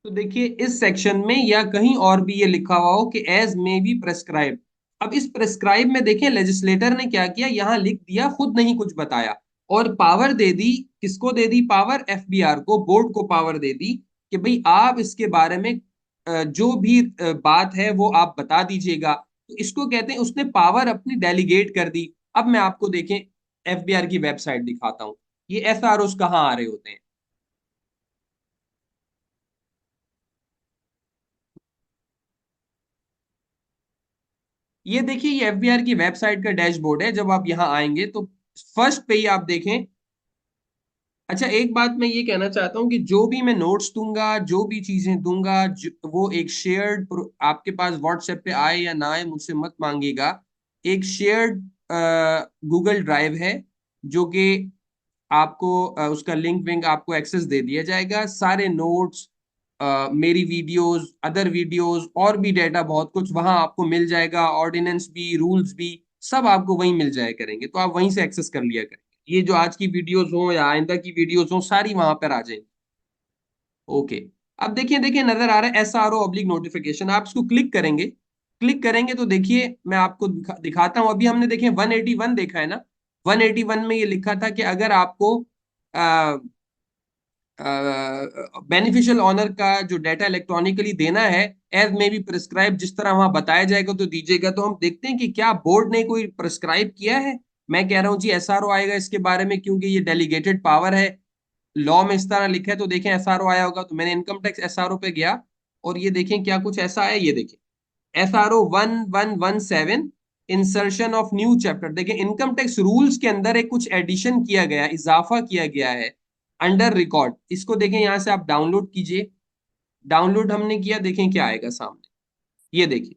तो देखिए इस सेक्शन में या कहीं और भी ये लिखा हुआ हो कि एज मे बी प्रेस्क्राइब। अब इस प्रेस्क्राइब में देखें लेजिस्लेटर ने क्या किया, यहां लिख दिया, खुद नहीं कुछ बताया, और पावर दे दी। किसको दे दी पावर? एफबीआर को, बोर्ड को पावर दे दी कि भाई आप इसके बारे में जो भी बात है वो आप बता दीजिएगा। तो इसको कहते हैं उसने पावर अपनी डेलीगेट कर दी। अब मैं आपको देखें एफबीआर की वेबसाइट दिखाता हूँ, ये एसआरओ कहाँ आ रहे होते हैं। ये देखिए ये एफबीआर की वेबसाइट का डैशबोर्ड है। जब आप यहाँ आएंगे तो फर्स्ट पे ही आप देखें। अच्छा एक बात मैं ये कहना चाहता हूँ कि जो भी मैं नोट्स दूंगा, जो भी चीजें दूंगा, वो एक शेयर्ड, आपके पास व्हाट्सएप पे आए या ना आए मुझसे मत मांगिएगा। एक शेयर्ड गूगल ड्राइव है, जो कि आपको उसका लिंक विंक आपको एक्सेस दे दिया जाएगा। सारे नोट्स, मेरी वीडियोस, अदर वीडियोस, और भी डेटा बहुत कुछ वहां आपको मिल जाएगा। ऑर्डिनेंस भी, रूल्स भी, सब आपको वहीं मिल जाया करेंगे, तो आप वहीं से एक्सेस कर लिया करेंगे। ये जो आज की वीडियोस हो या आइंदा की वीडियोस हो, सारी वहां पर आ जाएंगी। ओके। अब देखिए देखिए नजर आ रहा है SRO नोटिफिकेशन, आप इसको क्लिक करेंगे। क्लिक करेंगे तो देखिए मैं आपको दिखाता हूं। अभी हमने देखे 181 देखा है ना। 181 में ये लिखा था कि अगर आपको बेनिफिशियल ऑनर का जो डाटा इलेक्ट्रॉनिकली देना है, एज में भी प्रिस्क्राइब, जिस तरह वहां बताया जाएगा तो दीजिएगा। तो हम देखते हैं कि क्या बोर्ड ने कोई प्रिस्क्राइब किया है। मैं कह रहा हूं जी एसआरओ आएगा इसके बारे में, क्योंकि ये डेलीगेटेड पावर है। लॉ में इस तरह लिखा है, तो देखें एसआरओ आया होगा। तो मैंने इनकम टैक्स एसआरओ पे गया, और ये देखें क्या कुछ ऐसा है। ये देखें SRO 1117, insertion of new chapter. देखें इनकम टैक्स रूल्स के अंदर एक कुछ एडिशन किया गया, इजाफा किया गया है अंडर रिकॉर्ड। इसको देखें, यहां से आप डाउनलोड कीजिए। डाउनलोड हमने किया, देखें क्या आएगा सामने। ये देखिए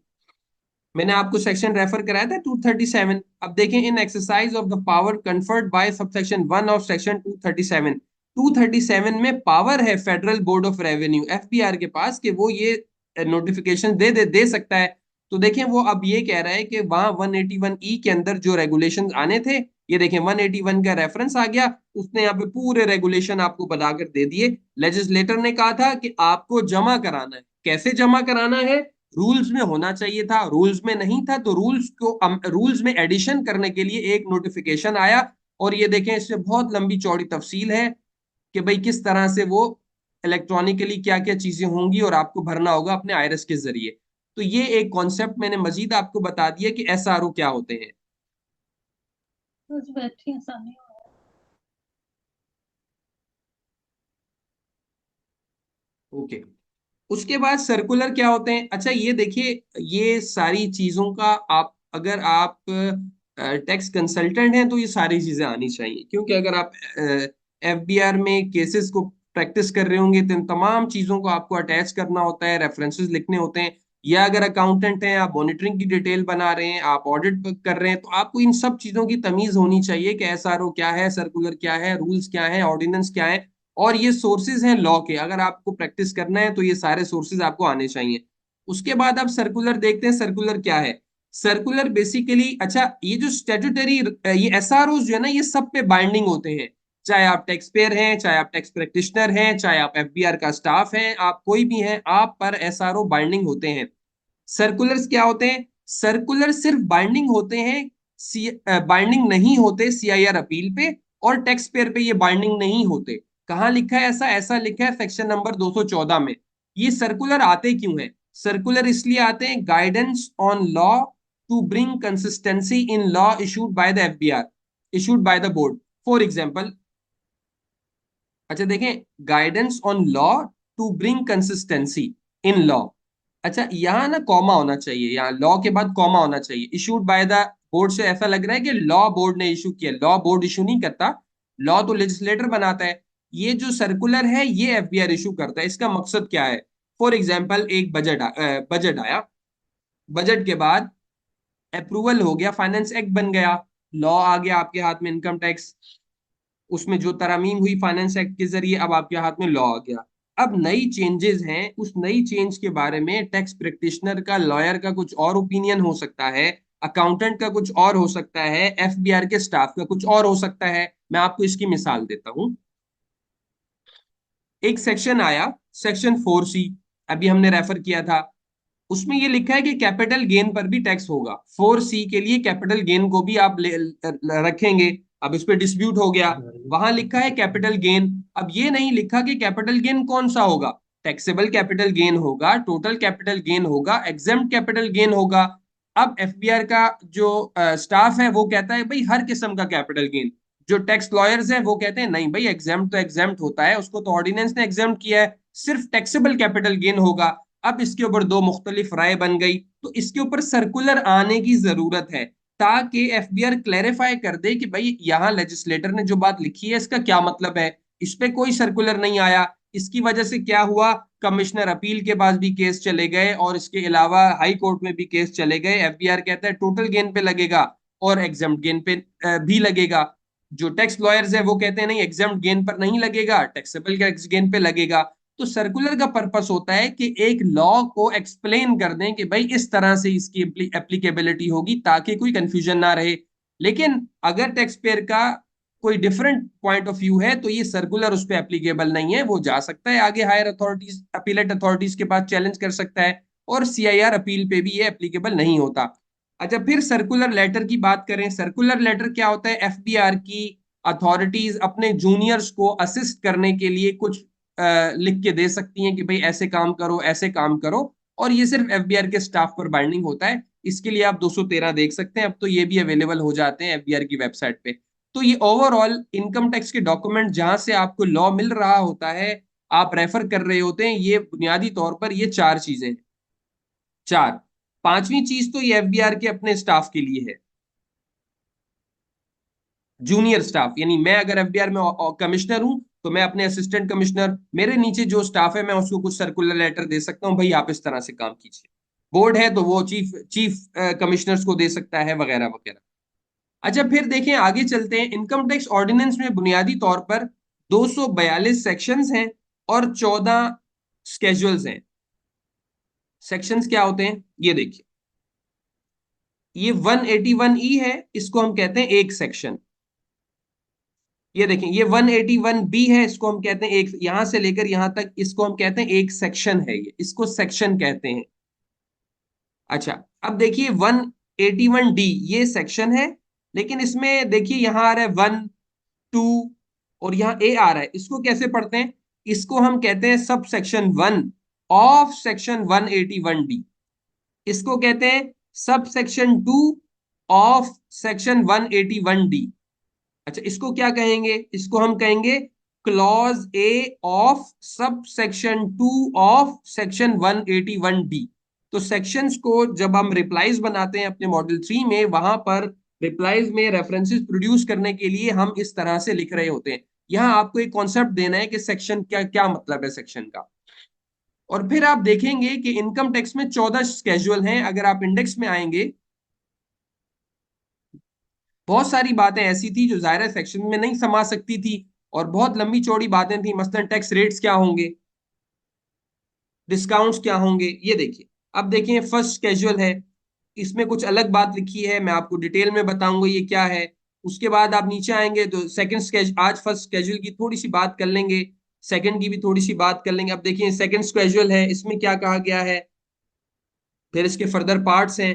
मैंने आपको सेक्शन रेफर कराया था 237। अब देखें in exercise of the power conferred by subsection 1 of section 237। 237 में पावर है Federal Board of Revenue, FBR के पास, कि वो ये नोटिफिकेशन दे सकता है। तो देखें वो अब ये कह रहा है कि वहां 181E के अंदर जो रेगुलेशन आने थे, ये देखें 181 का रेफरेंस आ गया। उसने यहाँ पे पूरे रेगुलेशन आपको बनाकर दे दिए। लेजिस्लेटर ने कहा था कि आपको जमा कराना है। कैसे जमा कराना है? रूल्स में होना चाहिए था, रूल्स में नहीं था, तो रूल्स में एडिशन करने के लिए एक नोटिफिकेशन आया। और ये देखें इसमें बहुत लंबी चौड़ी तफसील है कि भाई किस तरह से वो इलेक्ट्रॉनिकली क्या क्या चीजें होंगी और आपको भरना होगा अपने आईआरएस के जरिए। तो ये एक कॉन्सेप्ट मैंने मजीद आपको बता दिया कि एसआरओ क्या होते हैं। बस बैठी आसानी हो। ओके। उसके बाद सर्कुलर क्या होते हैं? अच्छा ये देखिए, ये सारी चीजों का आप, अगर आप टैक्स कंसल्टेंट हैं तो ये सारी चीजें आनी चाहिए, क्योंकि अगर आप एफबीआर में केसेस को प्रैक्टिस कर रहे होंगे तो इन तमाम चीजों को आपको अटैच करना होता है, रेफरेंसेस लिखने होते हैं। या अगर अकाउंटेंट हैं, आप मॉनिटरिंग की डिटेल बना रहे हैं, आप ऑडिट कर रहे हैं, तो आपको इन सब चीजों की तमीज होनी चाहिए कि एसआरओ क्या है, सर्कुलर क्या है, रूल्स क्या है, ऑर्डिनेंस क्या है। और ये सोर्सेज हैं लॉ के, अगर आपको प्रैक्टिस करना है तो ये सारे सोर्सेज आपको आने चाहिए। उसके बाद आप सर्कुलर देखते हैं। सर्कुलर क्या है? सर्कुलर बेसिकली, अच्छा ये जो स्टेट्यूटरी, ये एसआरओ जो है ना, ये सब पे बाइंडिंग होते हैं। चाहे आप टैक्स पेयर हैं, चाहे आप टैक्स प्रैक्टिशनर हैं, चाहे आप एफबीआर का स्टाफ हैं, आप कोई भी हैं, आप पर एसआरओ बाइंडिंग होते हैं। सर्कुलर्स क्या होते हैं? सर्कुलर सिर्फ बाइंडिंग होते हैं, बाइंडिंग नहीं होते सीआईआर अपील पे, और टैक्स पेयर पे ये बाइंडिंग नहीं होते। कहाँ लिखा है ऐसा? ऐसा लिखा है सेक्शन नंबर 214 में। ये सर्कुलर आते क्यों हैं? सर्कुलर इसलिए आते हैं, guidance on law to bring consistency in law issued by the FBR, issued by the board. For example, अच्छा देखें, guidance on law to bring consistency in law. अच्छा यहाँ ना कॉमा होना चाहिए, यहाँ लॉ के बाद कॉमा होना चाहिए। इशूड बाय द बोर्ड से ऐसा लग रहा है कि लॉ बोर्ड ने इशू किया। लॉ बोर्ड इशू नहीं करता, लॉ तो लेजिस्लेटर बनाता है। ये जो सर्कुलर है ये एफबीआर इशू करता है। इसका मकसद क्या है? फॉर एग्जाम्पल एक बजट आया, बजट के बाद अप्रूवल हो गया, फाइनेंस एक्ट बन गया, लॉ आ गया आपके हाथ में, इनकम टैक्स, उसमें जो तरमीम हुई फाइनेंस एक्ट के जरिए, अब आपके हाथ में लॉ आ गया। अब नई चेंजेस हैं, उस नई चेंज के बारे में टैक्स प्रैक्टिशनर का, लॉयर का कुछ और ओपिनियन हो सकता है, अकाउंटेंट का कुछ और हो सकता है, एफबीआर के स्टाफ का कुछ और हो सकता है। मैं आपको इसकी मिसाल देता हूं। एक सेक्शन आया, सेक्शन 4C, अभी हमने रेफर किया था, उसमें ये लिखा है कि कैपिटल गेन पर भी टैक्स होगा। 4C के लिए कैपिटल गेन को भी आप रखेंगे। अब इस पे डिस्प्यूट हो गया, वहां लिखा है कैपिटल गेन, अब ये नहीं लिखा कि कैपिटल गेन कौन सा होगा। टैक्सेबल कैपिटल गेन होगा, टोटल कैपिटल गेन होगा, एग्जेम्प्ट कैपिटल गेन होगा। अब एफबीआर का जो स्टाफ है वो कहता है भाई हर किस्म का कैपिटल गेन। जो टैक्स लॉयर्स हैं वो कहते हैं नहीं भाई, एग्जेम्प्ट तो एग्जेम्प्ट होता है, उसको तो ऑर्डिनेंस ने एग्जेम्प्ट किया है, सिर्फ टैक्सेबल कैपिटल गेन होगा। अब इसके ऊपर दो मुख्तलिफ राय बन गई, तो इसके ऊपर सर्कुलर आने की जरूरत है, ताकि एफबीआर क्लैरिफाई कर दे कि भाई यहाँ लेजिस्लेटर ने जो बात लिखी है इसका क्या मतलब है। इस पे कोई सर्कुलर नहीं आया। इसकी वजह से क्या हुआ, कमिश्नर अपील के पास भी केस चले गए और इसके अलावा हाई कोर्ट में भी केस चले गए। एफबीआर कहता है टोटल गेन पे लगेगा और एग्जाम्प्ट गेन पे भी लगेगा। जो टैक्स लॉयर्स है वो कहते हैं नहीं, एग्जाम्प्ट गेन पर नहीं लगेगा, टैक्सेबल गेन पे लगेगा। तो सर्कुलर का पर्पस होता है कि एक लॉ को एक्सप्लेन कर दें कि भाई इस तरह से इसकी एप्लीकेबिलिटी होगी, ताकि कोई कंफ्यूजन ना रहे। लेकिन अगर टैक्स पेयर का कोई डिफरेंट पॉइंट ऑफ व्यू है तो ये सर्कुलर उस पर एप्लीकेबल नहीं है, वो जा सकता है आगे हायर अथॉरिटीज, अपीलेट अथॉरिटीज के पास चैलेंज कर सकता है, और सीआईआर अपील पे भी ये एप्लीकेबल नहीं होता। अच्छा, फिर सर्कुलर लेटर की बात करें। सर्कुलर लेटर क्या होता है, एफबीआर की अथॉरिटीज अपने जूनियर्स को असिस्ट करने के लिए कुछ लिख के दे सकती हैं कि भाई ऐसे काम करो, ऐसे काम करो, और ये सिर्फ एफबीआर के स्टाफ पर बाइंडिंग होता है। इसके लिए आप 213 देख सकते हैं, अब तो ये भी अवेलेबल हो जाते हैं एफबीआर की वेबसाइट पे। तो ये ओवरऑल इनकम टैक्स के डॉक्यूमेंट जहां से आपको लॉ मिल रहा होता है, आप रेफर कर रहे होते हैं, ये बुनियादी तौर पर ये चार चीजें हैं। चार। पांचवी चीज तो ये एफबीआर के अपने स्टाफ के लिए है, जूनियर स्टाफ, यानी मैं अगर एफबीआर में कमिश्नर हूं तो मैं अपने असिस्टेंट कमिश्नर, मेरे नीचे जो स्टाफ है मैं उसको कुछ सर्कुलर लेटर दे सकता हूं, भाई आप इस तरह से काम कीजिए। बोर्ड है तो वो चीफ चीफ कमिश्नर्स को दे सकता है, वगैरह वगैरह। अच्छा, फिर देखें आगे चलते हैं। इनकम टैक्स ऑर्डिनेंस में बुनियादी तौर पर 242 सेक्शंस हैं और 14 स्केजुअल्स हैं। सेक्शंस क्या होते हैं ये देखिए, ये 181E है, इसको हम कहते हैं एक सेक्शन। ये देखें, ये 181B है, इसको हम कहते हैं एक, यहां से लेकर यहां तक इसको हम कहते हैं एक सेक्शन है, ये इसको सेक्शन कहते हैं। अच्छा, अब देखिए 181D ये सेक्शन है, लेकिन इसमें देखिए यहां आ रहा है 1, 2 और यहाँ ए आ रहा है, इसको कैसे पढ़ते हैं, इसको हम कहते हैं sub section 1 of section 181D। इसको कहते हैं sub section 2 of section 181D। अच्छा, इसको क्या कहेंगे, इसको हम कहेंगे clause A of sub section 2 of section 181D। तो सेक्शंस को जब हम रिप्लाईज बनाते हैं अपने मॉडल 3 में, वहां पर रिप्लाईज में रेफरेंसेस प्रोड्यूस करने के लिए हम इस तरह से लिख रहे होते हैं। यहां आपको एक कॉन्सेप्ट देना है कि सेक्शन क्या क्या मतलब है सेक्शन का। और फिर आप देखेंगे कि इनकम टैक्स में 14 स्केजुअल हैं। अगर आप इंडेक्स में आएंगे, बहुत सारी बातें ऐसी थी जो जाहिर सेक्शन में नहीं समा सकती थी, और बहुत लंबी चौड़ी बातें थी, मसलन टैक्स रेट्स क्या होंगे, डिस्काउंट्स क्या होंगे। ये देखिए, अब देखिए फर्स्ट कैजुअल है, इसमें कुछ अलग बात लिखी है, मैं आपको डिटेल में बताऊंगा ये क्या है। उसके बाद आप नीचे आएंगे तो सेकंड स्केज, आज फर्स्ट कैजुअल की थोड़ी सी बात कर लेंगे, सेकंड की भी थोड़ी सी बात कर लेंगे। अब देखिए सेकंड कैजुअल है, इसमें क्या कहा गया है, फिर इसके फर्दर पार्ट्स हैं।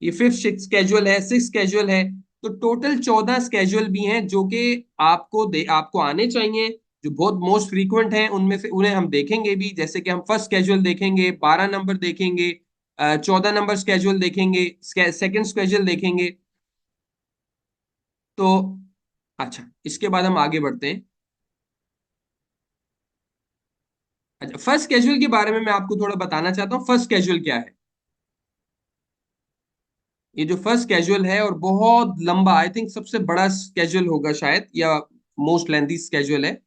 ये फिफ्थ स्केजुअल है, सिक्स स्केजुअल है। तो टोटल 14 स्केजुअल भी हैं जो कि आपको आने चाहिए, जो बहुत मोस्ट फ्रीक्वेंट हैं उनमें से उन्हें हम देखेंगे भी। जैसे कि हम फर्स्ट स्केजुअल देखेंगे, 12 नंबर देखेंगे, 14 नंबर स्केजुअल देखेंगे, सेकंड स्केजुअल देखेंगे। तो अच्छा, इसके बाद हम आगे बढ़ते हैं। अच्छा, फर्स्ट स्केजुअल के बारे में मैं आपको थोड़ा बताना चाहता हूँ, फर्स्ट स्केजुअल क्या है। ये जो फर्स्ट कैजुअल है, और बहुत लंबा, आई थिंक सबसे बड़ा कैजुअल होगा शायद, या मोस्ट लेंथी कैजुअल है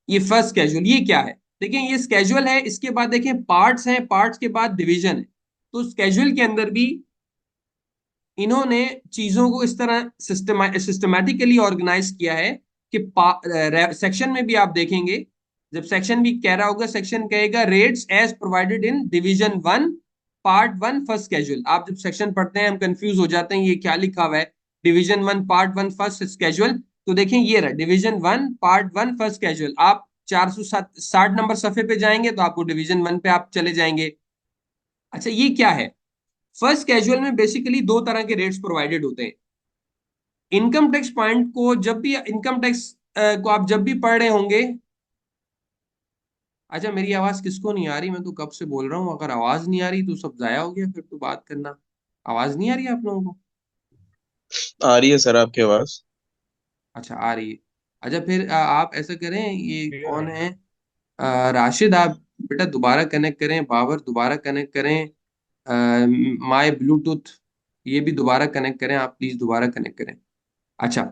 ये फर्स्ट कैजुअल। ये क्या है, देखिए ये स्केजुअल है, इसके बाद देखें पार्ट्स हैं, पार्ट्स के बाद डिवीजन है। तो स्केजुअल के अंदर भी इन्होंने चीजों को इस तरह सिस्टमैटिकली ऑर्गेनाइज किया है कि सेक्शन में भी आप देखेंगे, जब सेक्शन भी कह रहा होगा, सेक्शन कहेगा rates as provided in division 1 part 1 first schedule. आप जब सेक्शन पढ़ते हैं हम कंफ्यूज हो जाते हैं, ये क्या लिखा हुआ है, डिवीजन 1 पार्ट 1 फर्स्ट स्केजुअल। तो देखें ये रहा डिवीजन 1 पार्ट 1 फर्स्ट स्केजुअल। आप 460 नंबर सफे पे जाएंगे तो आपको डिवीजन वन पे आप चले जाएंगे। अच्छा ये क्या है? फर्स्ट कैजुअल में बेसिकली दो तरह के रेट्स प्रोवाइडेड होते हैं। इनकम टैक्स पॉइंट को जब भी इनकम टैक्स को आप जब भी पढ़ रहे होंगे। अच्छा मेरी आवाज किसको नहीं आ रही? मैं तो कब से बोल रहा हूँ, अगर आवाज नहीं आ रही तो सब जाया हो गया, फिर तो बात करना। आवाज नहीं आ रही आप लोगों को? आ रही है सर आपकी आवाज। अच्छा आ रही है। अच्छा फिर आप ऐसा करें, ये कौन है? राशिद, आप बेटा दोबारा कनेक्ट करें, बाबर दोबारा कनेक्ट करें, माय ब्लूटूथ ये भी दोबारा कनेक्ट करें, आप प्लीज दोबारा कनेक्ट करें। अच्छा,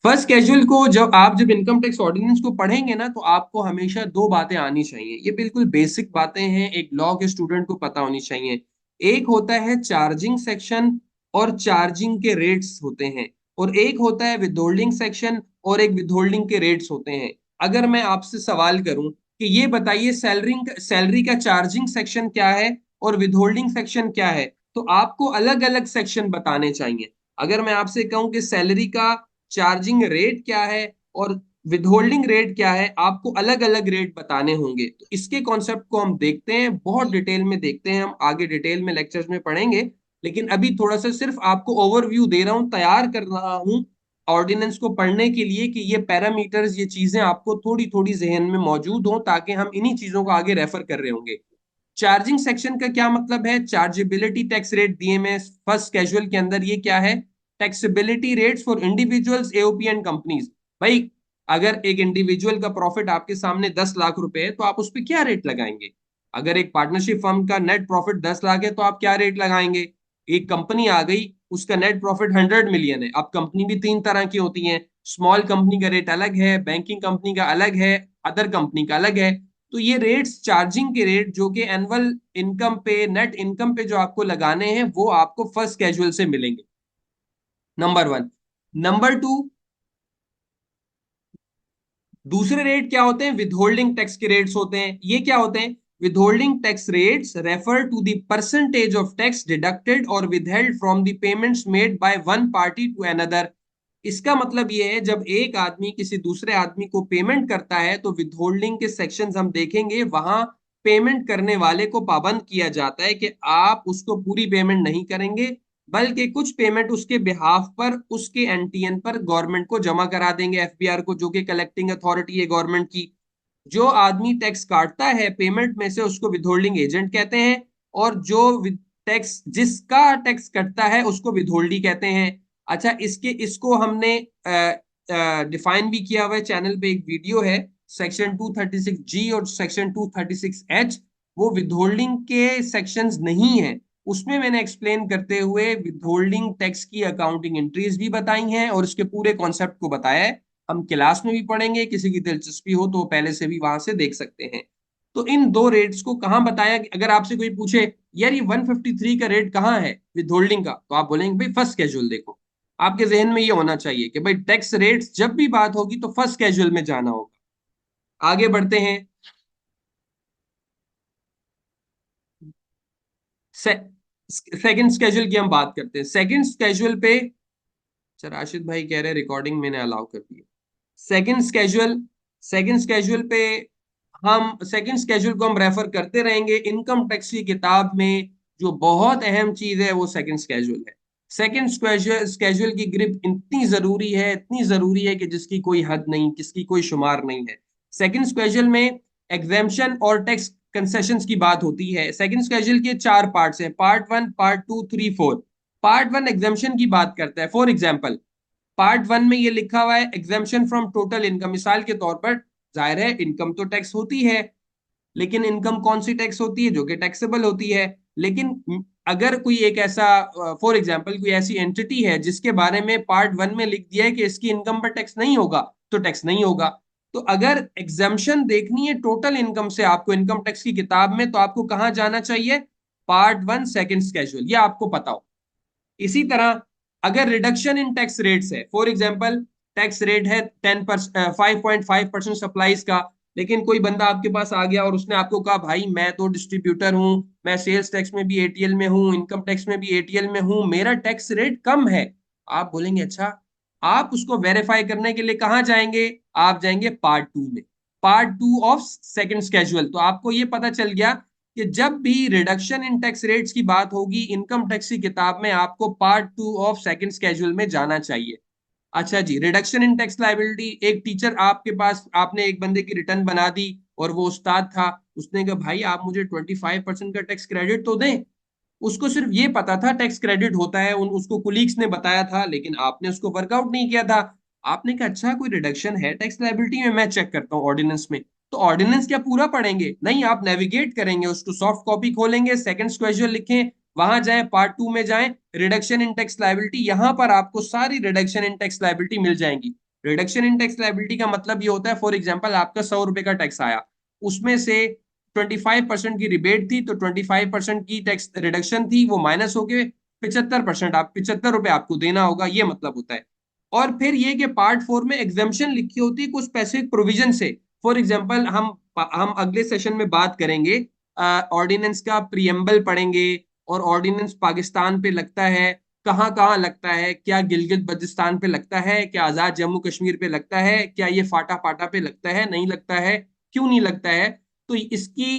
फर्स्ट कैजुअल को जब इनकम टैक्स ऑर्डिनेंस को पढ़ेंगे ना, तो आपको हमेशा दो बातें आनी चाहिए। ये बिल्कुल बेसिक बातें हैं, एक लॉ के स्टूडेंट को पता होनी चाहिए। एक होता है चार्जिंग सेक्शन और चार्जिंग के रेट्स होते हैं, और एक होता है विदहोल्डिंग सेक्शन और एक विदहोल्डिंग के रेट्स होते हैं। अगर मैं आपसे सवाल करूं कि ये बताइए सैलरी का चार्जिंग सेक्शन क्या है और विदहोल्डिंग सेक्शन क्या है, तो आपको अलग अलग सेक्शन बताने चाहिए। अगर मैं आपसे कहूं कि सैलरी का चार्जिंग रेट क्या है और विदहोल्डिंग रेट क्या है, आपको अलग अलग रेट बताने होंगे। तो इसके कॉन्सेप्ट को हम देखते हैं, बहुत डिटेल में देखते हैं, हम आगे डिटेल में लेक्चर्स में पढ़ेंगे। लेकिन अभी थोड़ा सा सिर्फ आपको ओवरव्यू दे रहा हूं, तैयार कर रहा हूं ऑर्डिनेंस को पढ़ने के लिए, कि ये पैरामीटर्स, ये चीजें आपको थोड़ी थोड़ी जहन में मौजूद हो, ताकि हम इन्हीं चीजों को आगे रेफर कर रहे होंगे। चार्जिंग सेक्शन का क्या मतलब है? चार्जेबिलिटी टैक्स रेट दिए में फर्स्ट कैजुअल के अंदर, ये क्या है? Taxability rates for individuals, AOP and companies. भाई अगर एक इंडिविजुअल का प्रॉफिट आपके सामने 10 लाख रुपए है, तो आप उस पर क्या रेट लगाएंगे? अगर एक पार्टनरशिप फर्म का नेट प्रॉफिट 10 लाख है, तो आप क्या रेट लगाएंगे? एक कंपनी आ गई, उसका नेट प्रॉफिट 100 मिलियन है। अब कंपनी भी तीन तरह की होती है, स्मॉल कंपनी का रेट अलग है, बैंकिंग कंपनी का अलग है, अदर कंपनी का अलग है। तो ये रेट्स, चार्जिंग के रेट जो कि एनुअल इनकम पे, नेट इनकम पे जो आपको लगाने हैं, वो आपको फर्स्ट कैजुअल से मिलेंगे। Number one. नंबर टू, दूसरे रेट क्या होते हैं? विदहोल्डिंग टैक्स के रेट्स होते हैं। ये क्या होते हैं? Withholding tax rates refer to the percentage of tax deducted और withheld from the payments made by one party to another. इसका मतलब ये है, जब एक आदमी किसी दूसरे आदमी को पेमेंट करता है, तो विदहोल्डिंग के सेक्शंस हम देखेंगे, वहां पेमेंट करने वाले को पाबंद किया जाता है कि आप उसको पूरी पेमेंट नहीं करेंगे, बल्कि कुछ पेमेंट उसके बिहाफ पर, उसके एनटीएन पर गवर्नमेंट को जमा करा देंगे, एफबीआर को, जो कि कलेक्टिंग अथॉरिटी है गवर्नमेंट की। जो आदमी टैक्स काटता है पेमेंट में से, उसको विदहोल्डिंग एजेंट कहते हैं, और जो टैक्स, जिसका टैक्स कटता है, उसको विदहोल्डी कहते हैं। अच्छा, इसको हमने डिफाइन भी किया हुआ है, चैनल पे एक वीडियो है, सेक्शन 236 जी और सेक्शन 236 एच। वो विदहोल्डिंग के सेक्शंस नहीं है, उसमें मैंने एक्सप्लेन करते हुए विदहोल्डिंग टैक्स की अकाउंटिंग एंट्रीज भी बताई हैं और उसके पूरे कॉन्सेप्ट को बताया है। हम क्लास में भी पढ़ेंगे, किसी की दिलचस्पी हो तो पहले से भी वहां से देख सकते हैं। तो इन दो रेट्स को कहां बताया? अगर आपसे कोई पूछे यार ये 153 का रेट कहाँ है विद होल्डिंग का, तो आप बोलेंगे भाई फर्स्ट कैजुअल देखो। आपके जहन में ये होना चाहिए कि भाई टैक्स रेट्स जब भी बात होगी तो फर्स्ट कैजुअल में जाना होगा। आगे बढ़ते हैं। से, सेकंड स्केजुअल की हम बात करते हैं। सेकंड स्केजुअल पे, अच्छा राशिद भाई कह रहे रिकॉर्डिंग मैंने अलाउ कर दी है। सेकंड स्केजुअल, सेकंड स्केजुअल पे, हम सेकंड स्केजुअल को हम रेफर करते रहेंगे इनकम टैक्स की किताब में। जो बहुत अहम चीज है वो सेकंड स्केजुअल है। सेकंड स्केजुअल स्केजुअल की ग्रिप इतनी जरूरी है, इतनी जरूरी है कि जिसकी कोई हद नहीं, जिसकी कोई शुमार नहीं है। सेकंड स्केजुअल में एग्जेम्पशन और टैक्स कंसेशंस की बात होती है। सेकंड स्केजुअल के चार पार्ट्स हैं, part one, part two, three, four. Part one exemption की बात करता है। फॉर एग्जाम्पल, पार्ट वन में ये लिखा हुआ है एग्जेम्पशन फ्रॉम टोटल इनकम। मिसाल के तौर पर, जाहिर है इनकम तो टैक्स होती है, लेकिन इनकम कौन सी टैक्स होती है? जो कि टैक्सेबल होती है। लेकिन अगर कोई एक ऐसा, फॉर एग्जांपल कोई ऐसी एंटिटी है जिसके बारे में पार्ट वन में लिख दिया है कि इसकी इनकम पर टैक्स नहीं होगा, तो टैक्स नहीं होगा। तो अगर एग्जाम्पशन देखनी है टोटल इनकम से आपको इनकम टैक्स की किताब में, तो आपको कहाँ जाना चाहिए? पार्ट वन सेकंड स्केजुअल, ये आपको पता हो। इसी तरह अगर रिडक्शन इन टैक्स रेट्स है, फॉर एग्जांपल टैक्स रेट है 5.5% सप्लाईज का, लेकिन कोई बंदा आपके पास आ गया और उसने आपको कहा भाई मैं तो डिस्ट्रीब्यूटर हूं, मैं सेल्स टैक्स में भी एटीएल में हूं, इनकम टैक्स में भी एटीएल में हूं, मेरा टैक्स रेट कम है। आप बोलेंगे अच्छा, आप उसको वेरीफाई करने के लिए कहां जाएंगे? आप जाएंगे पार्ट टू में। Part 2 of second schedule. तो आपको ये पता चल गया कि जब भी रिडक्शन इन टैक्स रेट्स की बात होगी इनकम टैक्स की किताब में, आपको पार्ट 2 ऑफ सेकंड स्केड्यूल में जाना चाहिए। अच्छा जी, रिडक्शन इन टैक्स लायबिलिटी, एक टीचर आपके पास, आपने एक बंदे की रिटर्न बना दी और वो उस्ताद था, उसने कहा भाई आप मुझे 25% का टैक्स क्रेडिट तो दें। उसको सिर्फ ये पता था टैक्स क्रेडिट होता है, उसको कुलीग्स ने बताया था, लेकिन आपने उसको वर्कआउट नहीं किया था। आपने कहा अच्छा कोई रिडक्शन है टैक्स लायबिलिटी में, मैं चेक करता हूँ ऑर्डिनेंस में। तो ऑर्डिनेंस क्या पूरा पढ़ेंगे? नहीं, आप नेविगेट करेंगे, उसको सॉफ्ट कॉपी खोलेंगे, सेकंड क्वेश्चन लिखें, वहां जाएं, पार्ट 2 में जाएं, रिडक्शन इन टैक्स लायबिलिटी, यहां पर आपको सारी रिडक्शन इन टैक्स लायबिलिटी मिल जाएंगी। रिडक्शन इन टैक्स लायबिलिटी का मतलब ये होता है, फॉर एग्जाम्पल आपका 100 रुपए का टैक्स आया, उसमें से 25% की रिबेट थी, तो 25% की टैक्स रिडक्शन थी, वो माइनस हो गए 75%, आप 75 रुपए आपको देना होगा, ये मतलब होता है। और फिर ये कि पार्ट 4 में एग्जाम्पशन लिखी होती है कुछ स्पेसिफिक प्रोविजन से। फॉर एग्जाम्पल हम अगले सेशन में बात करेंगे, ऑर्डिनेंस का प्रियम्बल पढ़ेंगे, और ऑर्डिनेंस पाकिस्तान पे लगता है, कहाँ कहाँ लगता है, क्या गिलगित बल्तिस्तान पे लगता है, क्या आजाद जम्मू कश्मीर पे लगता है, क्या ये फाटा फाटा पे लगता है, नहीं लगता है, क्यों नहीं लगता है, तो इसकी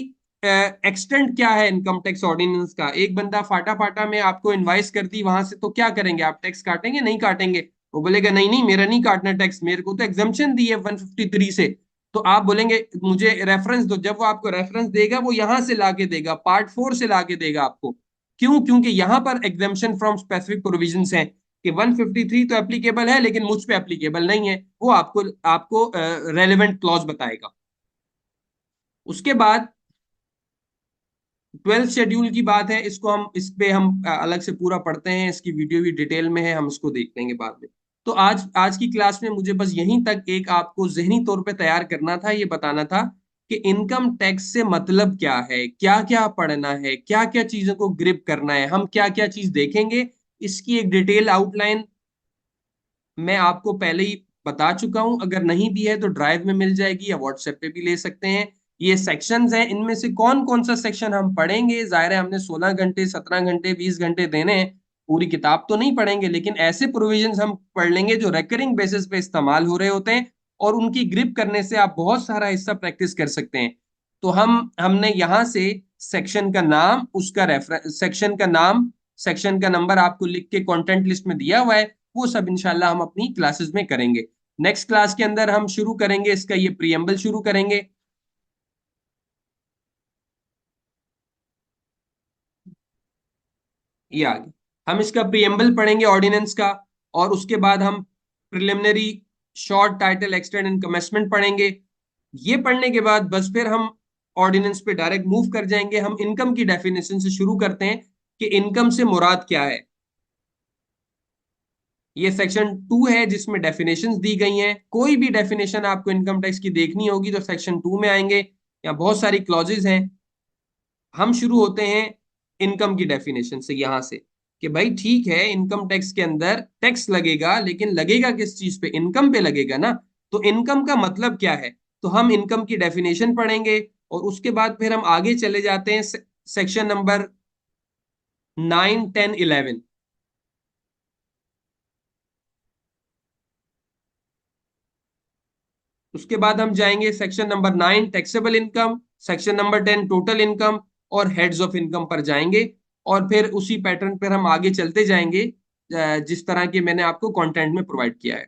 एक्सटेंट क्या है इनकम टैक्स ऑर्डिनेंस का। एक बंदा फाटा फाटा में आपको इनवाइस कर दी वहां से, तो क्या करेंगे आप? टैक्स काटेंगे? नहीं काटेंगे। वो बोलेगा नहीं नहीं मेरा नहीं काटना टैक्स, मेरे को तो एग्जम्पशन दी है 153 से। तो आप बोलेंगे मुझे रेफरेंस दो, जब वो आपको रेफरेंस देगा वो यहां से लाके देगा, पार्ट 4 से लाके देगा आपको। क्यों? क्योंकि यहां पर एग्जम्पशन फ्रॉम स्पेसिफिक प्रोविजंस हैं कि 153 तो एप्लीकेबल है लेकिन मुझ पे एप्लीकेबल नहीं है, वो आपको आपको रेलेवेंट क्लॉज बताएगा। उसके बाद 12th शेड्यूल की बात है, इसको हम इस पे हम अलग से पूरा पढ़ते हैं, इसकी वीडियो भी डिटेल में है, हम इसको देख लेंगे बाद में। तो आज आज की क्लास में मुझे बस यहीं तक एक आपको जहनी तौर पे तैयार करना था, ये बताना था कि इनकम टैक्स से मतलब क्या है, क्या क्या पढ़ना है, क्या क्या चीजों को ग्रिप करना है, हम क्या क्या चीज देखेंगे, इसकी एक डिटेल आउटलाइन मैं आपको पहले ही बता चुका हूं। अगर नहीं भी है तो ड्राइव में मिल जाएगी या व्हाट्सएप पे भी ले सकते हैं। ये सेक्शंस हैं, इनमें से कौन कौन सा सेक्शन हम पढ़ेंगे, जाहिर है हमने 16 घंटे 17 घंटे 20 घंटे देने हैं, पूरी किताब तो नहीं पढ़ेंगे, लेकिन ऐसे प्रोविजंस हम पढ़ लेंगे जो रेकरिंग बेसिस पे इस्तेमाल हो रहे होते हैं, और उनकी ग्रिप करने से आप बहुत सारा हिस्सा प्रैक्टिस कर सकते हैं। तो हमने यहाँ से सेक्शन का नाम, उसका रेफरेंस, सेक्शन का नाम, सेक्शन का नंबर आपको लिख के कंटेंट लिस्ट में दिया हुआ है, वो सब इंशाल्लाह हम अपनी क्लासेस में करेंगे। नेक्स्ट क्लास के अंदर हम शुरू करेंगे इसका, ये प्रियम्बल शुरू करेंगे। ये आगे हम इसका प्रियम्बल पढ़ेंगे ऑर्डिनेंस का, और उसके बाद हम preliminary, short, title, extend and commencement पढ़ेंगे। ये पढ़ने के बाद बस फिर हम ऑर्डिनेंस पे डायरेक्ट मूव कर जाएंगे। हम इनकम की डेफिनेशन से शुरू करते हैं कि इनकम से मुराद क्या है। ये सेक्शन 2 है जिसमें डेफिनेशंस दी गई हैं, कोई भी डेफिनेशन आपको इनकम टैक्स की देखनी होगी तो सेक्शन 2 में आएंगे, यहाँ बहुत सारी क्लॉजेज हैं। हम शुरू होते हैं इनकम की डेफिनेशन से, यहां से कि भाई ठीक है इनकम टैक्स के अंदर टैक्स लगेगा, लेकिन लगेगा किस चीज पे? इनकम पे लगेगा ना। तो इनकम का मतलब क्या है? तो हम इनकम की डेफिनेशन पढ़ेंगे, और उसके बाद फिर हम आगे चले जाते हैं सेक्शन नंबर 9, 10, 11। उसके बाद हम जाएंगे section number 9 taxable income, section number 10 total income, और हेड्स ऑफ इनकम पर जाएंगे। और फिर उसी पैटर्न पर हम आगे चलते जाएंगे, जिस तरह के मैंने आपको कंटेंट में प्रोवाइड किया है।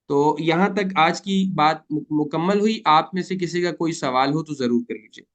तो यहाँ तक आज की बात मुकम्मल हुई। आप में से किसी का कोई सवाल हो तो जरूर कर लीजिए।